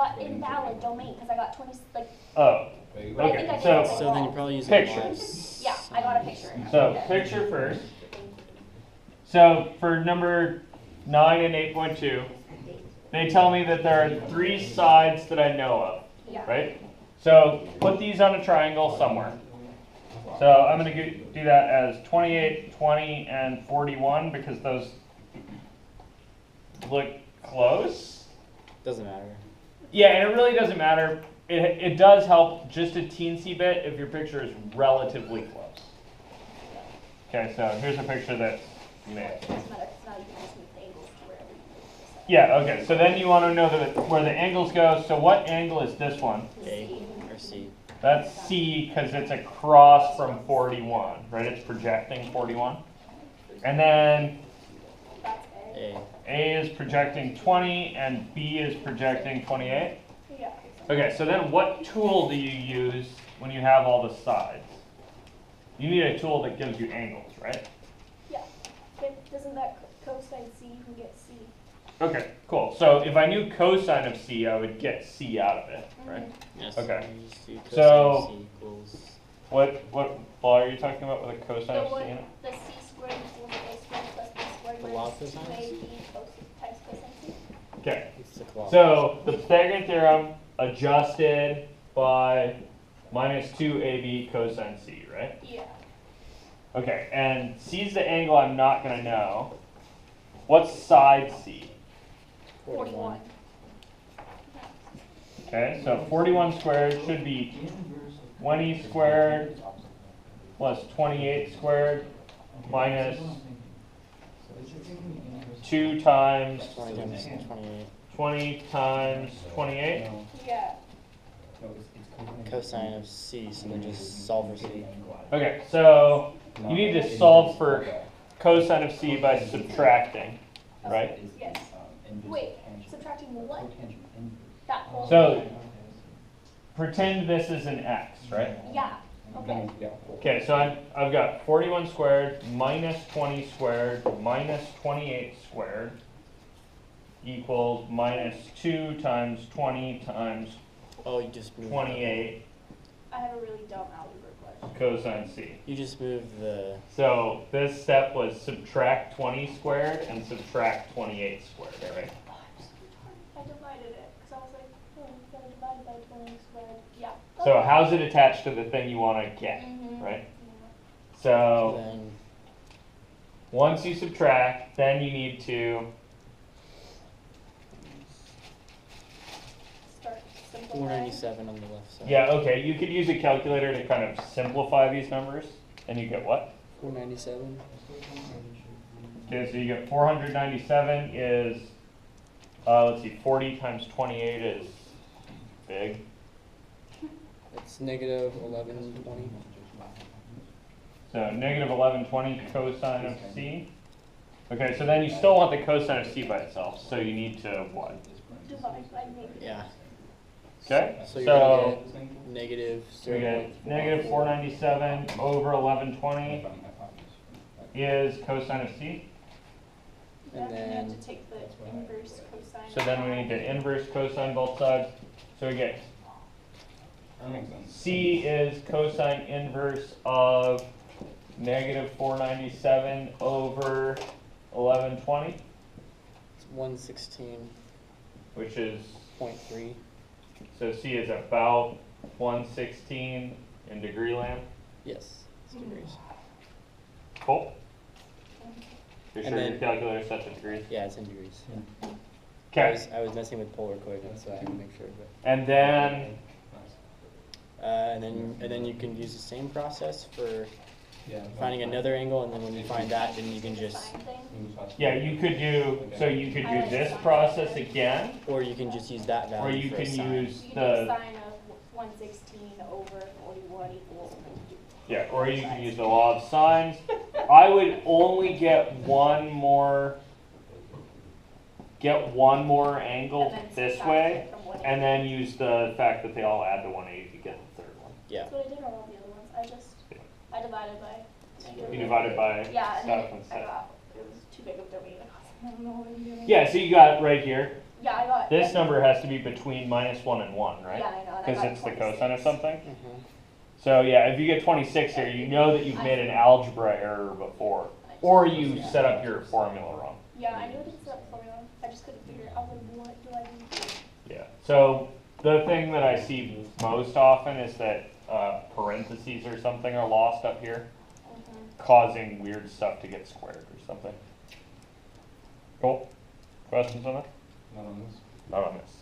got invalid domain because I got 20, like, Oh, but I think okay. I did So something So then you wrong. probably use Pictures. Yeah, I got a picture. So picture first. So for number 9 and 8.2, they tell me that there are 3 sides that I know of, Yeah. right? So put these on a triangle somewhere. So I'm going to do that as 28, 20, and 41 because those look close. Doesn't matter. Yeah, and it really doesn't matter. It does help just a teensy bit if your picture is relatively close. Okay, so here's a picture that's made. It doesn't matter, because now you can just move the angles to wherever you want. Yeah, okay, so then you want to know where the angles go. So what angle is this one? A or C. That's C because it's across from 41, right? It's projecting 41. And then That's A. A is projecting 20 and B is projecting 28. Yeah. Okay, so then what tool do you use when you have all the sides? You need a tool that gives you angles, right? Yeah. Okay, doesn't that cosine C, you can get C. Okay, cool. So if I knew cosine of C, I would get C out of it, right? Yes. Okay. C cosine So- C equals. What law are you talking about with a cosine The of one, C in it? the C squared equals A squared plus B squared The log minus cosine? 2AB times cosine C. Okay. It's the claw. So the Pythagorean theorem adjusted by minus 2ab cosine C, right? Yeah. Okay, and C is the angle I'm not going to know. What's side C? 41. Okay, so 41 squared should be 20 squared plus 28 squared minus 2 times 20 times 28. 20 times 28. Yeah. Cosine of C, so then just solve for C. Okay, so you need to solve for cosine of C by subtracting, right? Yes. Wait, subtracting what? That whole So thing? pretend this is an x, right? Yeah. Okay. Okay, so I've got 41 squared minus 20 squared minus 28 squared equals minus 2 times 20 times Oh, you just move. 28 I have a really dumb algebra question. cosine C. You just move the. So this step was subtract 20 squared and subtract 28 squared, right? Oh, I'm so retarded. I divided it because I was like, oh, you gotta divide by 20 squared. Yeah. So Okay. how's it attached to the thing you want to get, Mhm. right? Yeah. So Then once you subtract, then you need to Start simplifying. 497 on the left side. yeah, okay, you could use a calculator to kind of simplify these numbers, and you get what? 497. Okay, so you get 497 is, let's see, 40 times 28 is big. It's negative 1120. So negative 1120 cosine of C. Okay, so then you still want the cosine of C by itself, so you need to what? Divide by maybe. Yeah. Okay, So you're so gonna get negative we get negative 497 over 1120 is cosine of C. Then And we then- have to take the inverse cosine. So then we need to inverse cosine both sides. So we get C is cosine inverse of negative 497 over 1120, It's 116.3. which is, so C is about 116 in degree land. Yes, it's degrees. Cool. You're And sure your then- calculator set to degrees? Yeah, it's in degrees. Yeah. Okay. I was messing with polar coordinates, so I had to make sure. But And then, and then you can use the same process for finding another angle, and then when you find that, then you can just, Sine thing. yeah, you could do, so you could do this process again, or you can just use that value or you for can a sine. use You can do the, sine of 116 over 41 equals. yeah, or you can use the law of sines. I would only get one more angle And then this subtract way, it from 180. and then use the fact that they all add to 180 to get the third one. Yeah. That's what I did on all the other ones. I divided by. You divided by Yeah, and then stuff I instead. got, it was too big of a domain. I don't know what I'm doing. Yeah, so you got right here, Yeah, I got. This number has to be between -1 and 1, right? Yeah, I know. And I Because got it's the 26. cosine of something. Mhm. So yeah, if you get 26 here, you know that you've made an algebra error before, or you set up your formula wrong. Yeah, I knew it didn't set up the formula. I just couldn't figure it out. I was like, what do I do? Yeah. So the thing that I see most often is that parentheses or something are lost up here, causing weird stuff to get squared or something. Cool. Questions on that? Not on this. Not on this.